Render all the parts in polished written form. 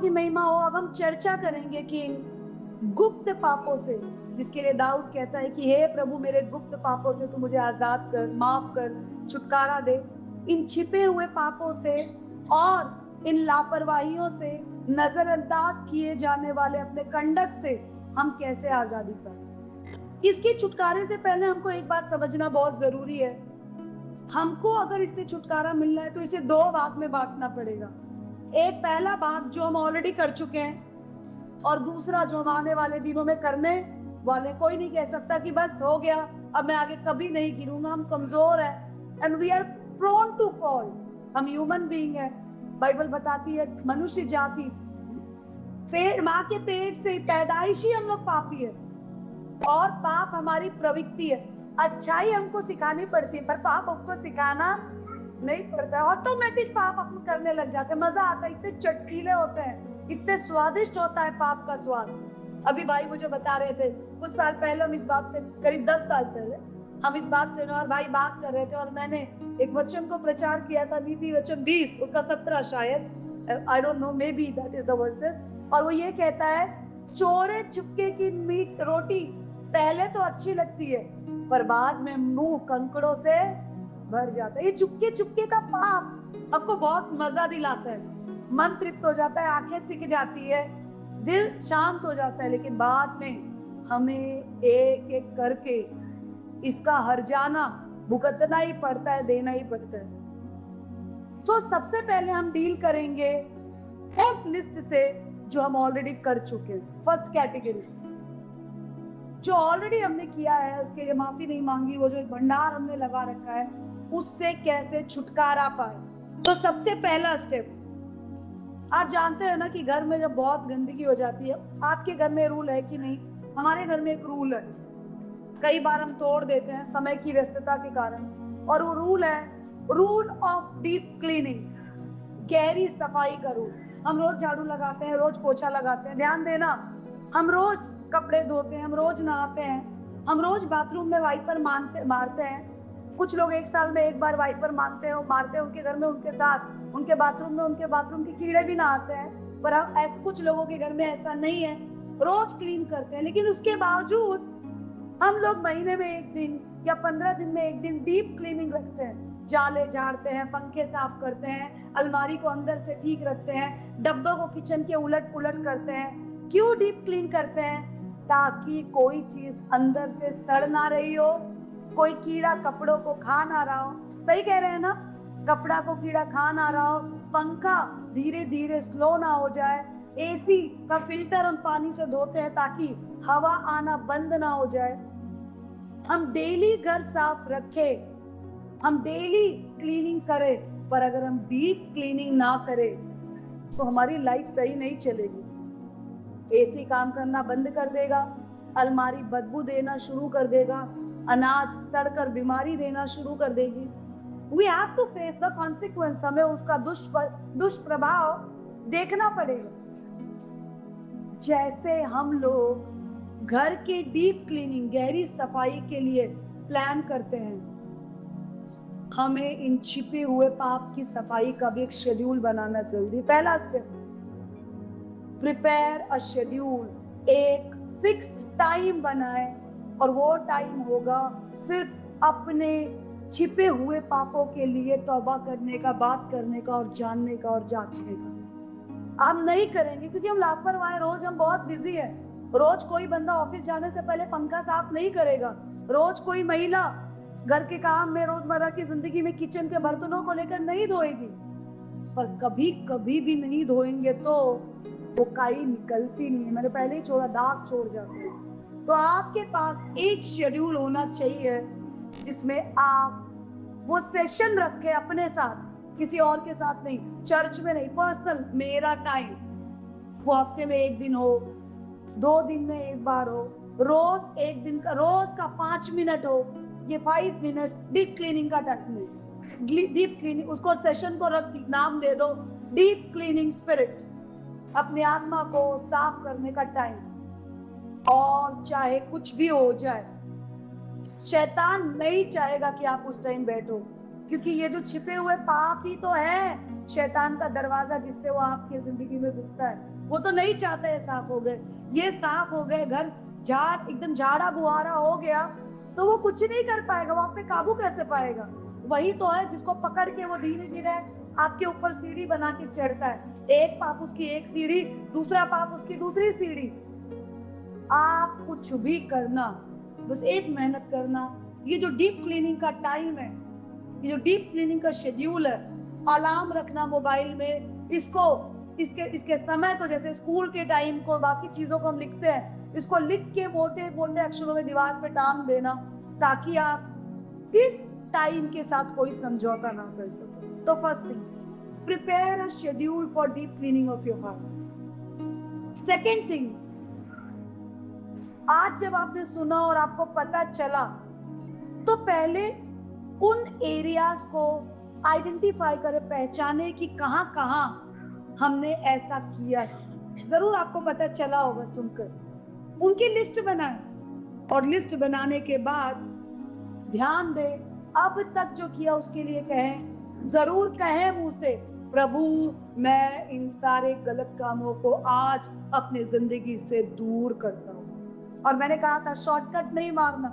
की महिमा हो। अब हम चर्चा करेंगे कि गुप्त पापों से, जिसके लिए दाऊद कहता है कि हे प्रभु मेरे गुप्त पापों से तू मुझे आजाद कर, माफ कर, छुटकारा दे। इन छिपे हुए पापों से और इन लापरवाहियों से, नजरअंदाज किए जाने वाले अपने कंडक्ट से हम कैसे आजादी पाए। इसके छुटकारे से पहले हमको एक बात समझना बहुत जरूरी है। हमको अगर इससे छुटकारा मिलना है तो इसे दो भाग में बांटना पड़ेगा। एक पहला भाग जो हम ऑलरेडी कर चुके हैं, और दूसरा जो हम आने वाले दिनों में करने वाले। कोई नहीं कह सकता कि बस हो गया, अब मैं आगे कभी नहीं गिरूंगा। हम कमजोर है, and we are prone to fall. हम ह्यूमन बीइंग है। बाइबल बताती है मनुष्य जाति माँ के पेट से पैदाइशी हम लोग पापी है, और पाप हमारी प्रवृत्ति है। अच्छाई हमको सिखानी पड़ती है, पर पाप हमको सिखाना नहीं पड़ता। ऑटोमेटिक पाप हम करने लग जाते हैं। मजा आता है, इतने चटकीले होते हैं, इतने स्वादिष्ट होता है पाप का स्वाद। अभी भाई मुझे बता रहे थे, कुछ साल पहले हम इस बात पे, करीब 10 साल पहले हम इस बात पे और भाई बात कर रहे थे, और मैंने एक वचन को प्रचार किया था, नीति वचन 20 उसका 17 शायद, I don't know, may be that is the versus. और वो ये कहता है, चोरे चुपके की मीट रोटी पहले तो अच्छी लगती है, पर बाद में मुंह कंकड़ों से भर जाता है। ये चुपके चुपके का पाप आपको बहुत मजा दिलाता है, मन तृप्त हो जाता है, आंखें सिक जाती है, दिल शांत हो जाता है, लेकिन बाद में हमें एक एक करके इसका हर्जाना भुगतना ही पड़ता है, देना ही पड़ता है। सबसे पहले हम डील करेंगे उस लिस्ट से जो हम ऑलरेडी कर चुके हैं। फर्स्ट कैटेगरी जो ऑलरेडी हमने किया है, उसके लिए माफी नहीं मांगी, वो जो एक भंडार हमने लगा रखा है, उससे कैसे छुटकारा पाए। तो सबसे पहला स्टेप, आप जानते हो ना कि घर में जब बहुत गंदगी हो जाती है, आपके घर में रूल है कि नहीं? हमारे घर में एक रूल है, कई बार हम तोड़ देते हैं समय की व्यस्तता के कारण, और वो रूल है रूल ऑफ डीप क्लीनिंग, गहरी सफाई का रूल। हम रोज झाड़ू लगाते हैं, रोज पोछा लगाते हैं, ध्यान देना, हम रोज कपड़े धोते हैं, हम रोज नहाते हैं, हम रोज बाथरूम में वाइपर मारते हैं। कुछ लोग एक साल में एक बार वाइपर मारते हैं, उनके घर में, उनके साथ उनके बाथरूम में उनके बाथरूम के कीड़े भी नहाते हैं। पर अब ऐसे कुछ लोगों के घर में ऐसा नहीं है, रोज क्लीन करते हैं। लेकिन उसके बावजूद हम लोग महीने में एक दिन या 15 दिन में एक दिन डीप क्लीनिंग रखते हैं। जाले झाड़ते हैं, पंखे साफ करते हैं, अलमारी को अंदर से ठीक रखते हैं, डब्बों को किचन के उलट पुलट करते हैं। क्यों डीप क्लीन करते हैं? ताकि कोई चीज अंदर से सड़ ना रही हो, कोई कीड़ा कपड़ों को खा ना रहा हो। सही कह रहे हैं ना? कपड़ा को कीड़ा खा ना रहा हो, पंखा धीरे धीरे स्लो ना हो जाए, एसी का फिल्टर हम पानी से धोते हैं ताकि हवा आना बंद ना हो जाए। हम डेली घर साफ रखें, हम डेली क्लीनिंग करें, पर अगर हम डीप क्लीनिंग ना करें तो हमारी लाइफ सही नहीं चलेगी। एसी काम करना बंद कर देगा, अलमारी बदबू देना शुरू कर देगा, अनाज सड़कर बीमारी देना शुरू कर देगी। We have to face the consequence, हमें उसका दुष्प्रभाव देखना पड़ेगा। जैसे हम लोग घर के डीप क्लीनिंग, गहरी सफाई के लिए प्लान करते हैं, हमें इन छिपे हुए पाप की सफाई का भी एक शेड्यूल बनाना जरूरी। पहला स्टेप, प्रिपेयर अ शेड्यूल, एक फिक्स टाइम बनाए, और वो टाइम होगा सिर्फ अपने छिपे हुए पापों के लिए तौबा करने का, बात करने का, और जानने का, और जांचने का। आप नहीं करेंगे क्योंकि हम लापरवाह हैं, रोज हम बहुत बिजी है। रोज कोई बंदा ऑफिस जाने से पहले पंखा साफ नहीं करेगा, रोज कोई महिला घर के काम में, रोजमर्रा की जिंदगी में किचन के बर्तनों को लेकर नहीं धोएगी। पर कभी कभी भी नहीं धोएंगे तो वो काई निकलती नहीं है, मैंने पहले ही छोड़ा, दाग छोड़ जाते हैं। तो आपके पास एक शेड्यूल होना चाहिए जिसमें आप वो सेशन रखें अपने साथ, किसी और के साथ नहीं, चर्च में नहीं, पर्सनल, मेरा टाइम। वो हफ्ते में एक दिन हो, 2 दिन में एक बार हो, रोज एक दिन का, रोज का 5 मिनट हो, ये 5 मिनट डीप क्लीनिंग का टाइम है। डीप क्लीनिंग, उसको सेशन को रख, नाम दे दो डीप क्लीनिंग स्पिरिट, अपनी आत्मा को साफ करने का टाइम। और चाहे कुछ भी हो जाए, शैतान नहीं चाहेगा कि आप उस टाइम बैठो, क्योंकि ये जो छिपे हुए पाप ही तो है शैतान का दरवाजा जिससे वो आपकी जिंदगी में घुसता है, वो तो नहीं चाहता है साफ हो गए, ये साफ हो गए, घर एकदम झाड़ा बुहारा हो गया, तो वो कुछ नहीं कर पाएगा, वो आप पे काबू कैसे पाएगा? वही तो है जिसको पकड़ के वो धीरे धीरे आपके ऊपर सीढ़ी बना के चढ़ता है। एक पाप उसकी एक सीढ़ी, दूसरा पाप उसकी दूसरी सीढ़ी। आप कुछ भी करना, बस एक मेहनत करना। ये जो डीप क्लीनिंग का टाइम है, ये जो डीप क्लीनिंग का शेड्यूल है, अलार्म रखना मोबाइल में, इसके समय को, जैसे स्कूल के टाइम को, बाकी चीजों को हम लिखते हैं, इसको लिख के मोटे मोटे अक्षरों में दीवार पे टांग देना, ताकि आप इस टाइम के साथ कोई समझौता ना कर सके। तो first thing, prepare a schedule for deep cleaning of your heart. Second thing, आज जब आपने सुना और आपको पता चला, तो पहले उन एरियाज को आइडेंटिफाई करें, पहचाने कि कहां कहां हमने ऐसा किया। जरूर आपको पता चला होगा सुनकर, उनकी लिस्ट बनाएं, और लिस्ट बनाने के बाद ध्यान दें, अब तक जो किया उसके लिए कहें, जरूर कहें मुंह से, प्रभु मैं इन सारे गलत कामों को आज अपने जिंदगी से दूर करता हूं। और मैंने कहा था शॉर्टकट नहीं मारना,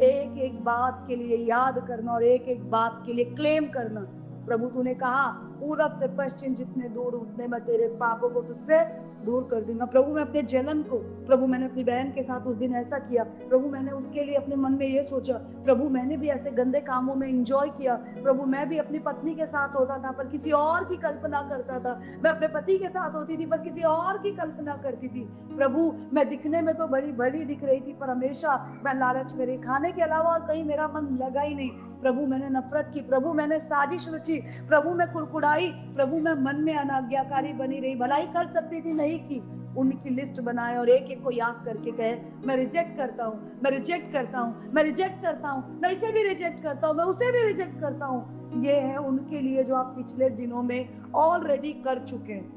एक एक बात के लिए याद करना और एक एक बात के लिए क्लेम करना। प्रभु तूने कहा पूरब से पश्चिम जितने दूर उतने मैं तेरे पापों को तुझसे दूर कर दूंगा। प्रभु मैं अपने जलन को, प्रभु मैंने अपनी बहन के साथ उस दिन ऐसा किया, प्रभु मैंने उसके लिए अपने मन में ये सोचा, प्रभु मैंने भी ऐसे गंदे कामों में एंजॉय किया, प्रभु मैं भी अपनी पत्नी के साथ होता था पर किसी और की कल्पना करता था, मैं अपने पति के साथ होती थी पर किसी और की कल्पना करती थी। प्रभु मैं दिखने में तो बड़ी भली दिख रही थी पर हमेशा मैं लालच मेरे खाने के अलावा और कहीं मेरा मन लगा ही नहीं। प्रभु मैंने नफरत की, प्रभु मैंने साजिश रची, प्रभु मैं कुड़कुड़ाई, प्रभु मैं मन में अनाज्ञाकारी बनी रही, भलाई कर सकती थी नहीं की। उनकी लिस्ट बनाए और एक एक को याद करके कहे मैं रिजेक्ट करता हूँ, मैं रिजेक्ट करता हूँ, मैं रिजेक्ट करता हूँ, मैं इसे भी रिजेक्ट करता हूँ, मैं उसे भी रिजेक्ट करता हूँ। ये है उनके लिए जो आप पिछले दिनों में ऑलरेडी कर चुके हैं।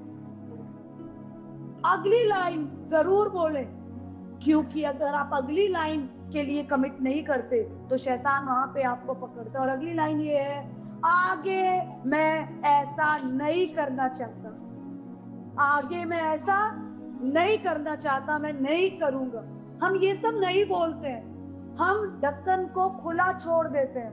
अगली लाइन जरूर बोले, क्योंकि अगर आप अगली लाइन के लिए कमिट नहीं करते तो शैतान वहां पे आपको पकड़ता है। और अगली लाइन ये है, आगे मैं ऐसा नहीं करना चाहता, आगे मैं ऐसा नहीं करना चाहता, मैं नहीं करूंगा। हम ये सब नहीं बोलते हैं, हम ढक्कन को खुला छोड़ देते हैं,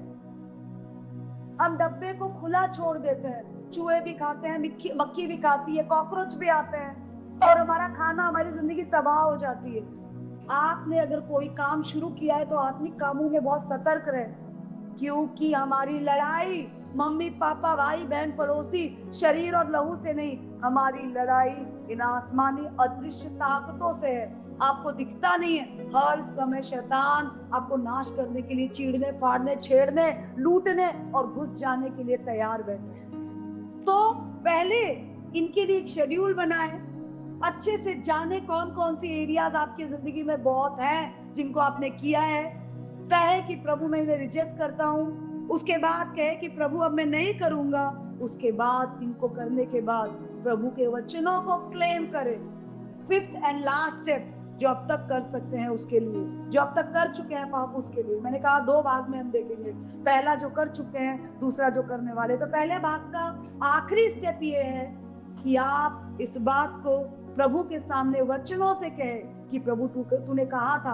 हम डब्बे को खुला छोड़ देते हैं। चूहे भी खाते हैं, मक्खी भी खाती है, कॉकरोच भी आते हैं और हमारा खाना, हमारी जिंदगी तबाह हो जाती है। आपने अगर कोई काम शुरू किया है तो आत्मिक कामों में बहुत सतर्क रहे, क्योंकि हमारी लड़ाई मम्मी पापा भाई बहन पड़ोसी शरीर और लहू से नहीं, हमारी लड़ाई इन आसमानी अदृश्य ताकतों से है। आपको दिखता नहीं है, हर समय शैतान आपको नाश करने के लिए चीड़ने फाड़ने छेड़ने लूटने और घुस जाने के लिए तैयार बैठे। तो पहले इनके लिए एक शेड्यूल बनाए, अच्छे से जाने कौन कौन सी एरियाज आपकी जिंदगी में बहुत हैं जिनको आपने किया है। कहे कि प्रभु मैं इन्हें रिजेक्ट करता हूँ, उसके बाद कहे कि प्रभु अब मैं नहीं करूंगा, उसके बाद इनको करने के बाद प्रभु के वचनों को क्लेम करे। फिफ्थ एंड लास्ट स्टेप जो अब तक कर सकते हैं उसके लिए, जो अब तक कर चुके हैं पाप उसके लिए, मैंने कहा दो भाग में हम देखेंगे, पहला जो कर चुके हैं, दूसरा जो करने वाले। तो पहले भाग का आखिरी स्टेप ये है कि आप इस बात को प्रभु के सामने वचनों से कहे कि प्रभु तूने कहा था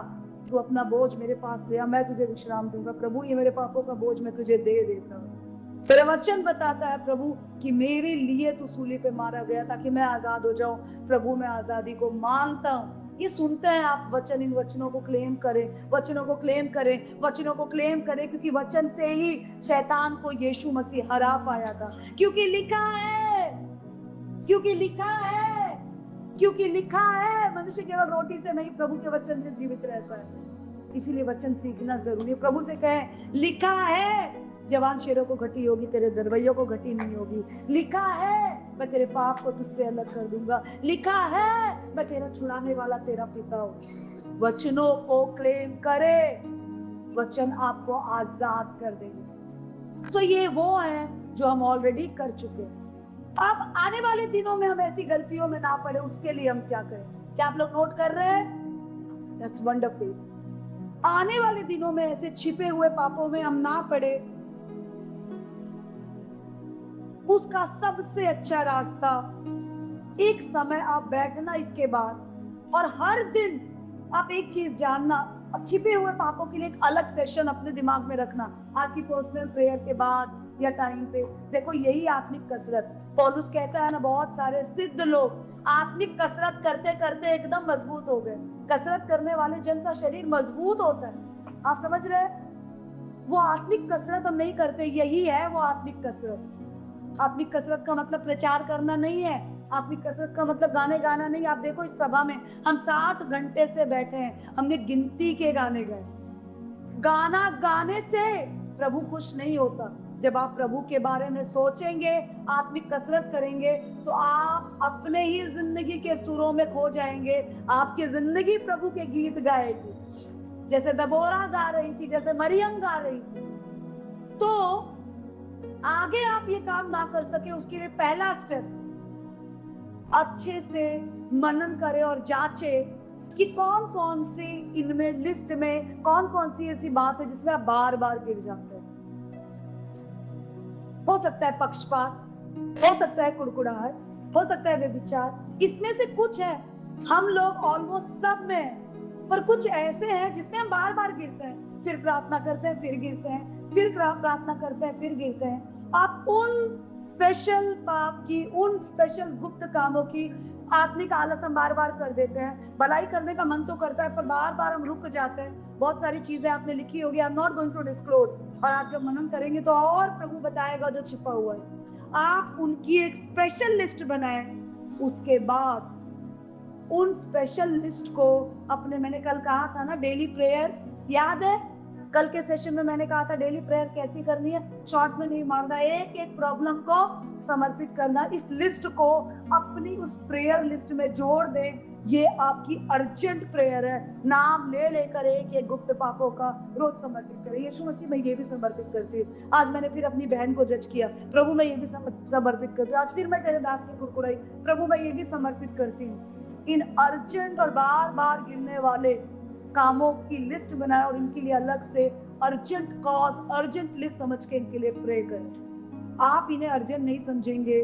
तू अपना बोझ मेरे पास ले आ, मैं तुझे विश्राम दूंगा। प्रभु ये मेरे पापों का बोझ मैं तुझे दे देता हूँ। तेरा वचन बताता है प्रभु कि मेरे लिए तू सूली पे मारा गया ताकि मैं आजाद हो जाऊं। प्रभु मैं आजादी को मांगता हूँ। ये सुनते हैं आप वचन, इन वचनों को क्लेम करें, वचनों को क्लेम करें, वचनों को क्लेम करें, क्योंकि वचन से ही शैतान को यीशु मसीह हरा पाया था। क्योंकि लिखा है, क्योंकि लिखा है, क्योंकि लिखा है मनुष्य केवल रोटी से नहीं प्रभु के वचन से जीवित रहता है। इसीलिए वचन सीखना जरूरी है। प्रभु से कहे लिखा है जवान शेरों को घटी होगी, तेरे दरवैयों को घटी नहीं होगी। लिखा है मैं तेरे पाप को तुझसे अलग कर दूंगा। लिखा है मैं तेरा छुड़ाने वाला तेरा पिता हूँ। वचनों को क्लेम करे, वचन आपको आजाद कर देंगे। तो ये वो है जो हम ऑलरेडी कर चुके हैं। अब आने वाले दिनों में हम ऐसी गलतियों में ना पड़े, उसके लिए हम क्या करें? क्या आप लोग नोट कर रहे हैं? That's wonderful। आने वाले दिनों में ऐसे छिपे हुए पापों में हम ना पड़े, उसका सबसे अच्छा रास्ता, एक समय आप बैठना इसके बाद और हर दिन आप एक चीज जानना, अब छिपे हुए पापों के लिए एक अलग सेशन अपने दिमाग में रखना, आपकी पर्सनल प्रेयर के बाद या टाइम पे। देखो यही आत्मिक कसरत, पौलुस कहता है ना, बहुत सारे सिद्ध लोग आत्मिक कसरत करते करते एकदम मजबूत हो गए। कसरत करने वाले जन का शरीर मजबूत होता है, आप समझ रहे हैं? वो आत्मिक कसरत हम नहीं करते, यही है वो आत्मिक कसरत। आत्मिक कसरत का मतलब प्रचार करना नहीं है, आत्मिक कसरत का मतलब गाने गाना नहीं। आप देखो इस सभा में हम 7 घंटे से बैठे हैं, हमने गिनती के गाने गाए। गाना गाने से प्रभु खुश नहीं होता। जब आप प्रभु के बारे में सोचेंगे, आत्मिक कसरत करेंगे, तो आप अपने ही जिंदगी के सुरों में खो जाएंगे। आपकी जिंदगी प्रभु के गीत गाएगी, जैसे दबोरा गा रही थी, जैसे मरियम गा रही थी। तो आगे आप ये काम ना कर सके, उसके लिए पहला स्टेप, अच्छे से मनन करें और जांचे कि कौन कौन सी इनमें लिस्ट में कौन कौन सी ऐसी बात है जिसमें आप बार बार गिर जाते हैं। हो सकता है पक्षपात, हो सकता है कुड़कुड़ाहट, हो सकता है व्यभिचार, इसमें से कुछ है। हम लोग ऑलमोस्ट सब में हैं, पर कुछ ऐसे हैं जिसमें हम बार बार गिरते हैं, फिर प्रार्थना करते हैं, फिर गिरते हैं, फिर प्रार्थना करते हैं, फिर गिरते हैं। आप उन स्पेशल पाप की, उन स्पेशल गुप्त कामों की आत्मिक आलस हम बार बार कर देते हैं। भलाई करने का मन तो करता है, पर बार बार हम रुक जाते हैं। बहुत सारी चीजें आपने लिखी होगी, I am not going to disclose, और आप जब मनन करेंगे तो और प्रभु बताएगा जो छिपा हुआ है। आप उनकी एक स्पेशल लिस्ट बनाएं, उसके बाद उन स्पेशल लिस्ट को अपने, मैंने कल कहा था ना डेली प्रेयर, याद है? कल के सेशन में मैंने कहा था डेली प्रेयर कैसी करनी है, शॉर्ट में नहीं मारना, एक एक प्रॉब्लम को समर्पित करना। इस लिस्ट को अपनी उस प्रेयर लिस्ट में जोड़ दें। ये आपकी अर्जेंट प्रेयर है। नाम ले लेकर एक एक गुप्त पापों का रोज समर्पित करें। यीशु मसीह, मैं ये भी समर्पित करती हूँ। आज मैंने फिर अपनी बहन को जज किया, प्रभु मैं ये भी समर्पित करती हूँ। आज फिर मैं तेरे दास की कुड़कुड़ाई, प्रभु मैं ये भी समर्पित करती हूँ। इन अर्जेंट और बार बार गिरने वाले कामों की लिस्ट बनाए और इनके लिए अलग से अर्जेंट कॉज, अर्जेंट लिस्ट समझ के इनके लिए प्रे करें। आप इन्हें अर्जेंट नहीं समझेंगे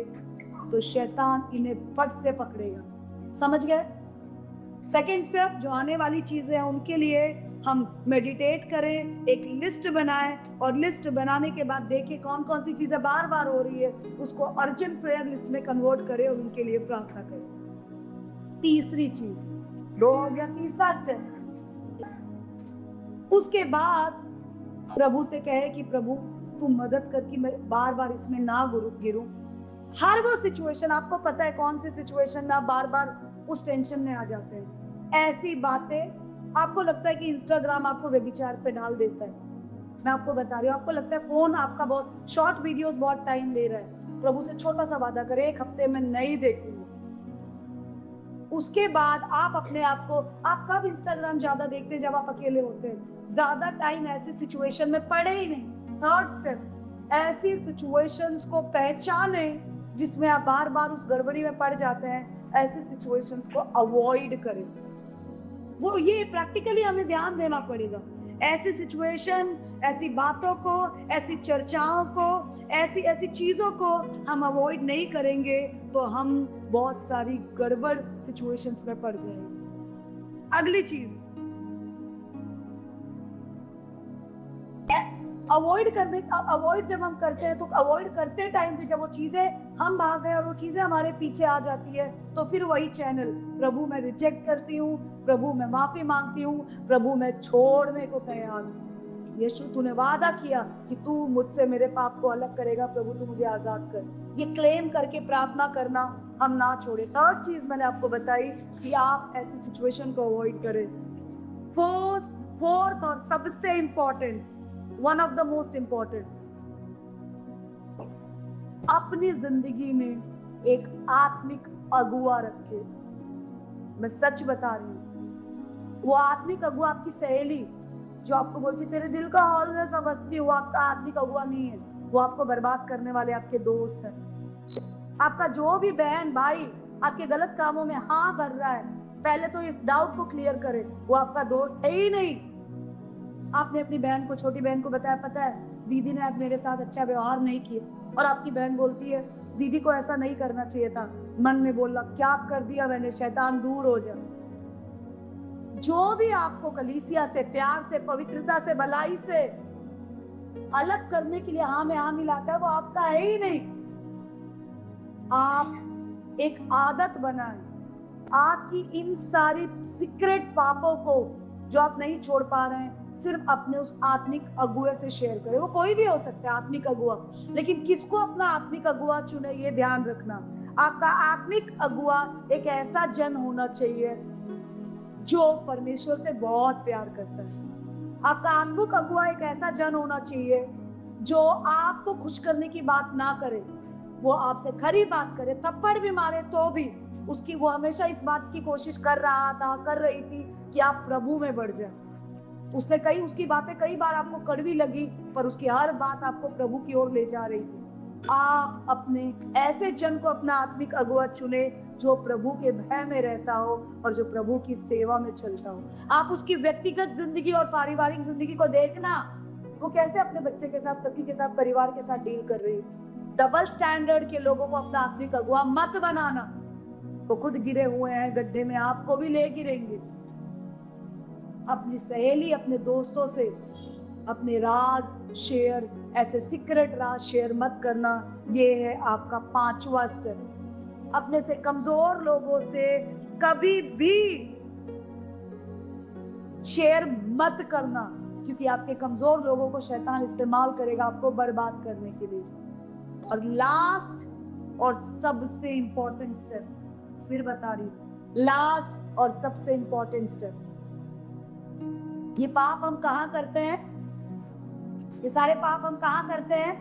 तो शैतान इन्हें फट से पकड़ेगा। समझ गए? सेकेंड स्टेप, जो आने वाली चीजें हैं उनके लिए हम मेडिटेट करें, एक लिस्ट बनाएं, और लिस्ट बनाने के बाद देखें कौन कौन सी चीजें बार बार हो रही है, उसको अर्जेंट प्रेयर लिस्ट में कन्वर्ट करें और उनके लिए प्रार्थना करें। तीसरी चीज, 2 हो गया, तीसरा स्टेप। उसके बाद प्रभु से कहे कि प्रभु तू मदद कर कि मैं बार बार इसमें ना गिरूं। हर वो सिचुएशन, आपको पता है कौन सी सिचुएशन में आप बार बार उस टेंशन में आ जाते हैं। ऐसी बातें, आपको लगता है कि इंस्टाग्राम आपको व्यभिचार पे डाल देता है, मैं आपको बता रही हूँ। आपको लगता है फोन आपका बहुत शॉर्ट वीडियोस बहुत टाइम ले रहा है, प्रभु से छोटा सा वादा करें, 1 हफ्ते में नहीं देखूंगी। उसके बाद आप अपने आप को, आप कब इंस्टाग्राम ज्यादा देखते हैं? जब आप अकेले होते हैं। ज्यादा टाइम ऐसी सिचुएशन में पड़े ही नहीं। थर्ड स्टेप, ऐसी सिचुएशंस को पहचाने जिसमें आप बार बार उस गड़बड़ी में पड़ जाते हैं। ऐसी सिचुएशंस को अवॉइड करें। वो ये प्रैक्टिकली हमें ध्यान देना पड़ेगा। ऐसी सिचुएशन, ऐसी बातों को, ऐसी चर्चाओं को, ऐसी ऐसी चीजों को हम अवॉइड नहीं करेंगे तो हम बहुत सारी गड़बड़ सिचुएशंस में पड़ जाएंगे। अगली चीज, अवॉइड जब हम करते हैं तो अवॉइड करते टाइम भी जब वो चीजें हम भाग गए और वो चीजें हमारे पीछे आ जाती है, तो फिर वही चैनल, प्रभु मैं रिजेक्ट करती हूँ, प्रभु मैं माफी मांगती हूँ, प्रभु मैं छोड़ने को तैयार हूँ। यीशु तूने वादा किया कि तू मुझसे मेरे पाप को अलग करेगा, प्रभु तू मुझे आजाद कर। ये क्लेम करके प्रार्थना करना हम ना छोड़े। थर्ड चीज मैंने आपको बताई कि आप ऐसी सिचुएशन को अवॉइड करें। फोर्थ और सबसे important, one of the most important, अपनी जिंदगी में एक आत्मिक अगुआ रखे। मैं सच बता रही हूँ, वो आत्मिक अगुआ आपकी सहेली जो आपको बोलती तेरे दिल का हाल मैं समझती हूँ, आपका आत्मिक अगुआ नहीं है। वो आपको बर्बाद करने वाले आपके दोस्त हैं। आपका जो भी बहन भाई आपके गलत कामों में हाँ भर रहा है, पहले तो इस डाउट को क्लियर करे, वो आपका दोस्त है ही नहीं। आपने अपनी बहन को, छोटी बहन को बताया, पता है दीदी ने आज मेरे साथ अच्छा व्यवहार नहीं किया, और आपकी बहन बोलती है दीदी को ऐसा नहीं करना चाहिए था, मन में बोला क्या कर दिया मैंने, शैतान दूर हो जा। जो भी आपको कलीसिया से, प्यार से, पवित्रता से, भलाई से अलग करने के लिए हाँ में हाँ मिलाता है, वो आपका है ही नहीं। आप एक आदत बनाएं, आपकी इन सारी सीक्रेट पापों को जो आप नहीं छोड़ पा रहे हैं, सिर्फ अपने उस आत्मिक अगुआ से शेयर करें। वो कोई भी हो सकता है आत्मिक अगुआ, लेकिन किसको अपना आत्मिक अगुआ चुने ये ध्यान रखना। आपका आत्मिक अगुआ एक ऐसा जन होना चाहिए जो परमेश्वर से बहुत प्यार करता है। आपका आत्मिक अगुआ एक ऐसा जन होना चाहिए जो आपको खुश करने की बात ना करे, वो आपसे खरी बात करे, थप्पड़ भी मारे तो भी उसकी वो हमेशा इस बात की कोशिश कर रही थी कि आप प्रभु में बढ़ जाए। उसकी बातें कई बार आपको कड़वी लगी, पर उसकी हर बात आपको प्रभु की ओर ले जा रही थी। आप अपने ऐसे जन को अपना आत्मिक अगुआ चुने जो प्रभु के भय में रहता हो और जो प्रभु की सेवा में चलता हो। आप उसकी व्यक्तिगत जिंदगी और पारिवारिक जिंदगी को देखना, वो कैसे अपने बच्चे के साथ, पति के साथ, परिवार के साथ डील कर रही है। डबल स्टैंडर्ड के लोगों को अपना आत्मिक अगुआ मत बनाना। वो खुद गिरे हुए हैं गड्ढे में, आपको भी ले गिरेंगे। अपनी सहेली, अपने दोस्तों से अपने राज शेयर, ऐसे सीक्रेट राज शेयर मत करना। ये है आपका 5वां स्टेप। अपने से कमजोर लोगों से कभी भी शेयर मत करना, क्योंकि आपके कमजोर लोगों को शैतान इस्तेमाल करेगा आपको बर्बाद करने के लिए। और लास्ट और सबसे इंपॉर्टेंट स्टेप, फिर बता रही हूं, लास्ट और सबसे इंपॉर्टेंट स्टेप, ये पाप हम कहाँ करते हैं? ये सारे पाप हम कहाँ करते हैं?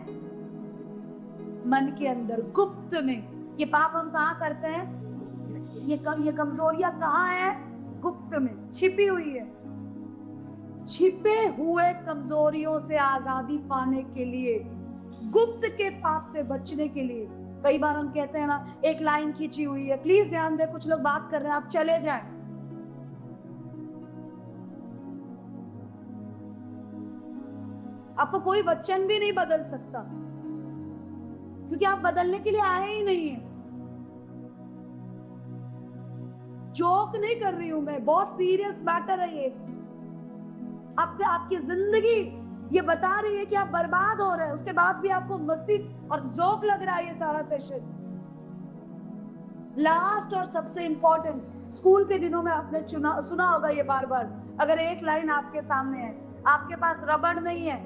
मन के अंदर, गुप्त में। ये पाप हम कहाँ करते हैं? ये कमजोरियां कहाँ है? गुप्त में छिपी हुई है। छिपे हुए कमजोरियों से आजादी पाने के लिए, गुप्त के पाप से बचने के लिए, कई बार हम कहते हैं ना, एक लाइन खींची हुई है, प्लीज ध्यान दें, कुछ लोग बात कर रहे हैं, आप चले जाएं। आपको कोई वचन भी नहीं बदल सकता, क्योंकि आप बदलने के लिए आए ही नहीं है। जोक नहीं कर रही हूं मैं, बहुत सीरियस मैटर है ये। आपकी जिंदगी ये बता रही है कि आप बर्बाद हो रहे हैं, उसके बाद भी आपको मस्ती और जोक लग रहा है ये सारा सेशन। लास्ट और सबसे इंपॉर्टेंट, स्कूल के दिनों में आपने सुना होगा ये बार बार, अगर एक लाइन आपके सामने है, आपके पास रबड़ नहीं है,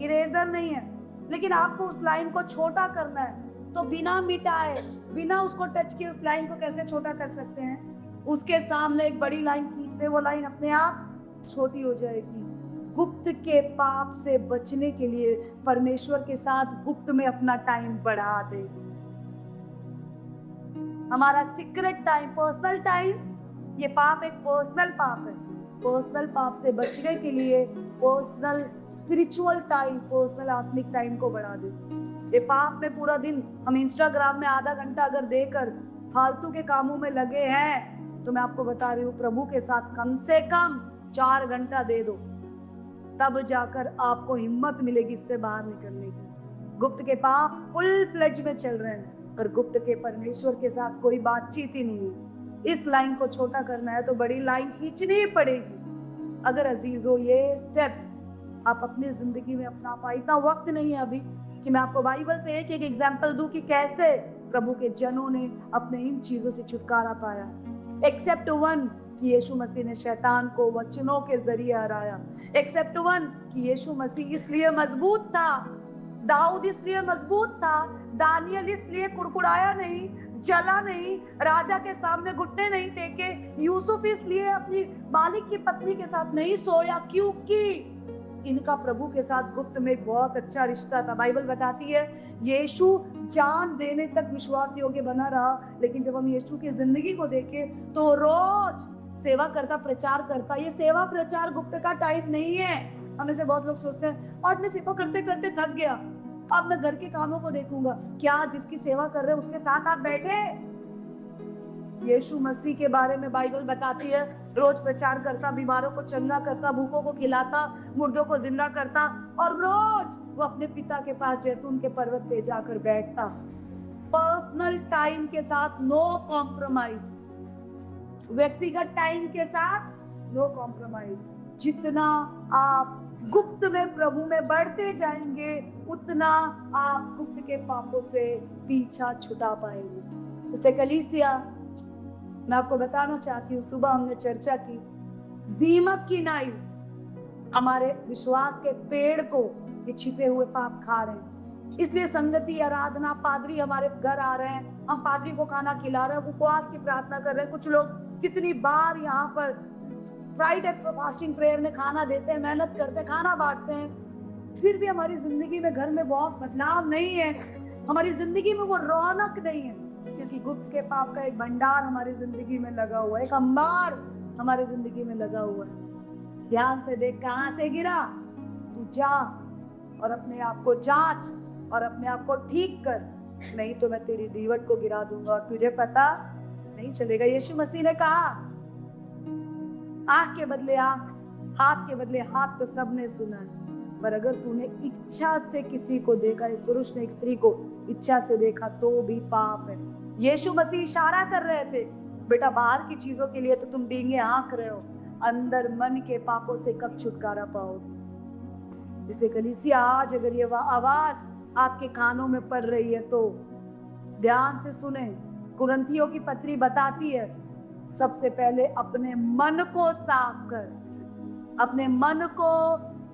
इरेजर नहीं है, लेकिन आपको उस लाइन को छोटा करना है, तो बिना मिटाए, बिना उसको टच किए उस लाइन को कैसे छोटा कर सकते हैं? उसके सामने एक बड़ी लाइन खींच दे, वो लाइन अपने आप छोटी हो जाएगी। गुप्त के पाप से बचने के लिए परमेश्वर के साथ गुप्त में अपना टाइम बढ़ा दे। हमारा सीक्रेट टाइम, पर्सनल टाइम, ये पाप एक पर्सनल पाप है। पर्सनल पाप से बचने के लिए पर्सनल स्पिरिचुअल टाइम, पर्सनल आत्मिक टाइम को बढ़ा दे। ये पाप में पूरा दिन हम इंस्टाग्राम में आधा घंटा अगर देकर फालतू के कामों में लगे हैं, तो मैं आपको बता रही हूँ, प्रभु के साथ कम से कम 4 घंटा दे दो, तब जाकर आपको हिम्मत मिलेगी इससे बाहर निकलने की। गुप्त के पाप फुल फ्लेज में चल रहे हैं, और गुप्त के परमेश्वर के साथ कोई बातचीत ही नहीं है। इस लाइन को छोटा करना है तो बड़ी लाइन खींचनी ही पड़ेगी। अगर अजीजों ये स्टेप्स आप अपनी जिंदगी में अपना पाए, इतना वक्त नहीं है अभी कि मैं आपको बाइबल से एक एग्जाम्पल दूं कि कैसे प्रभु के जनों ने अपने इन चीजों से छुटकारा पाया। एक्सेप्ट वन कि यीशु मसीह ने शैतान को वचनों के जरिए हराया। एक्सेप्ट वन कि यीशु मसीह इसलिए मजबूत था, दाऊद इसलिए मजबूत था, दानियल इसलिए कुड़कुड़ाया नहीं, जला नहीं, राजा के सामने घुटने नहीं टेके, यूसुफ इसलिए अपनी मालिक की पत्नी के साथ नहीं सोया, क्योंकि इनका प्रभु के साथ गुप्त में एक बहुत अच्छा रिश्ता था। बाइबल बताती है यीशु जान देने तक विश्वास योग्य बना रहा, लेकिन जब हम यीशु की जिंदगी को देखें तो रोज सेवा करता, प्रचार करता। ये सेवा प्रचार गुप्त का टाइम नहीं है। हमें से बहुत लोग सोचते हैं आज मैं सेवा करते करते थक गया, अब मैं घर के कामों को देखूंगा। क्या जिसकी सेवा कर रहे हैं उसके साथ आप बैठे? यीशु मसीह के बारे में बाइबल बताती है रोज प्रचार करता, बीमारों को चंगा करता, भूखों को खिलाता, मुर्दों को जिंदा करता, और रोज वो अपने पिता के पास जैतून के पर्वत पे जाकर बैठता। पर्सनल टाइम के साथ नो कॉम्प्रोमाइज, व्यक्तिगत टाइम के साथ नो कॉम्प्रोमाइज। जितना आप गुप्त में प्रभु में बढ़ते जाएंगे, उतना आप गुप्त के पापों से पीछा छुटा पाएंगे। इसलिए कलीसिया, मैं आपको बताना चाहती हूँ, सुबह हमने चर्चा की, दीमक की नाई हमारे विश्वास के पेड़ को ये छिपे हुए पाप खा रहे हैं। इसलिए संगति, आराधना, पादरी हमारे घर आ रहे हैं, हम पादरी को खाना खिला रहे हैं, उपवास की प्रार्थना कर रहे हैं। कुछ लोग कितनी बार यहाँ पर फ्राइडे फास्टिंग प्रेयर में खाना देते हैं, मेहनत करते हैं, खाना बांटते हैं, फिर भी हमारी जिंदगी में, घर में बहुत बदलाव नहीं है, हमारी जिंदगी में वो रौनक नहीं है, क्योंकि गुप्त के पाप का एक भंडार हमारी जिंदगी में लगा हुआ है, एक अंबार हमारी जिंदगी में लगा हुआ है। ध्यान से देख, कहां से गिरा, तू जा और अपने आप को जांच और अपने आप को ठीक कर, नहीं तो मैं तेरी दीवट को गिरा दूंगा और तुझे पता नहीं चलेगा। यीशु मसीह ने कहा, आंख के बदले आंख, हाथ के बदले हाथ तो सबने सुना है, पर अगर तूने इच्छा से किसी को देखा, एक पुरुष ने एक स्त्री को इच्छा से देखा, तो भी पाप है। यीशु मसीह इशारा कर रहे थे, बेटा बाहर की चीजों के लिए तो तुम डींगे हाँक रहे हो, अंदर मन के पापों से कब छुटकारा पाओगे। इसलिए कलीसिया, आज अगर ये आवाज आपके कानों में पड़ रही है तो ध्यान से सुने। कुरिन्थियों की पत्री बताती है, सबसे पहले अपने मन को साफ कर, अपने मन को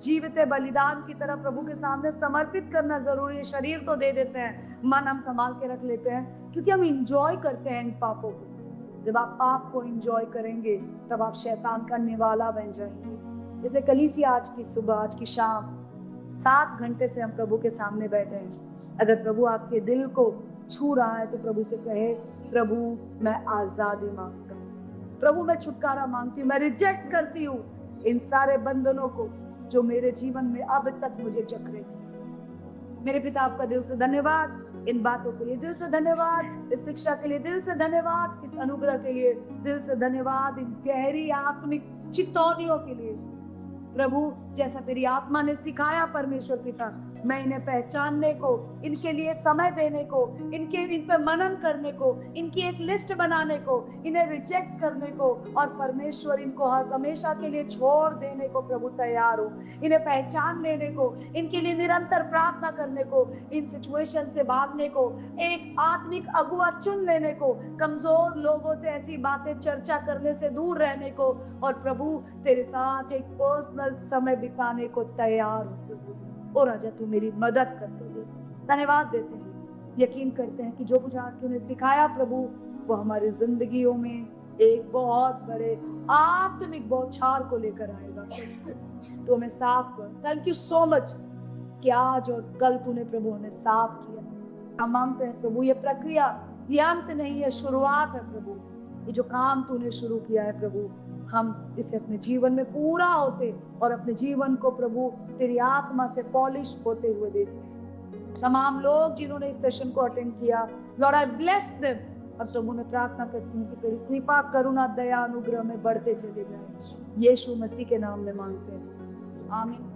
जीवित बलिदान की तरह प्रभु के सामने समर्पित करना जरूरी है। शरीर तो दे देते हैं, मन हम संभाल के रख लेते हैं, क्योंकि हम इंजॉय करते हैं इन पापों को। जब आप पाप को इंजॉय करेंगे, तब आप शैतान का निवाला बन जाएंगे। जैसे कलीसिया, आज की सुबह, आज की शाम 7 घंटे से हम प्रभु के सामने बैठे हैं। अगर प्रभु आपके दिल को छू रहा है तो प्रभु से कहे, प्रभु मैं आजादी मांगता हूँ, प्रभु मैं छुटकारा मांगती हूँ, मैं रिजेक्ट करती हूँ इन सारे बंधनों को जो मेरे जीवन में अब तक मुझे जकड़े थे। मेरे पिता, आपका दिल से धन्यवाद, इन बातों के लिए दिल से धन्यवाद, इस शिक्षा के लिए दिल से धन्यवाद, इस अनुग्रह के लिए दिल से धन्यवाद, इन गहरी आत्मिक चितौनियों के लिए। प्रभु, जैसा तेरी आत्मा ने सिखाया परमेश्वर पिता, मैं इन्हें पहचानने को, इनके लिए समय देने को, इन पे मनन करने को, इनकी एक लिस्ट बनाने को, इन्हें रिजेक्ट करने को, और परमेश्वर इनको हर हमेशा के लिए छोड़ देने को प्रभु तैयार हो। इन्हें पहचान लेने को, इनके लिए निरंतर प्रार्थना करने को, इन सिचुएशन से भागने को, एक आत्मिक अगुआ चुन लेने को, कमजोर लोगों से ऐसी बातें चर्चा करने से दूर रहने को, और प्रभु तेरे साथ एक पर्सनल समय बिताने को तैयार हो। और राजा, तू मेरी मदद कर दे। धन्यवाद देते हैं, यकीन करते हैं कि जो कुछ आज तूने सिखाया प्रभु, वो हमारी जिंदगियों में एक बहुत बड़े आत्मिक बौछार को लेकर आएगा। तो हमें साफ कर। थैंक यू सो मच कि आज और कल तूने प्रभु हमें साफ किया। हम मांगते हैं प्रभु, ये प्रक्रिया, ये अंत नहीं है, शुरुआत है प्रभु। ये जो काम तूने शुरू किया है प्रभु, हम इसे अपने जीवन में पूरा होते और अपने जीवन को प्रभु तेरी आत्मा से पॉलिश होते हुए देते। तमाम लोग जिन्होंने इस सेशन को अटेंड किया, लॉर्ड आई ब्लेस देम। अब तो मैं प्रार्थना करती हूँ कि तेरी कृपा, करुणा, दया, अनुग्रह में बढ़ते चले जाए। यीशु मसीह के नाम में मांगते हैं, आमीन।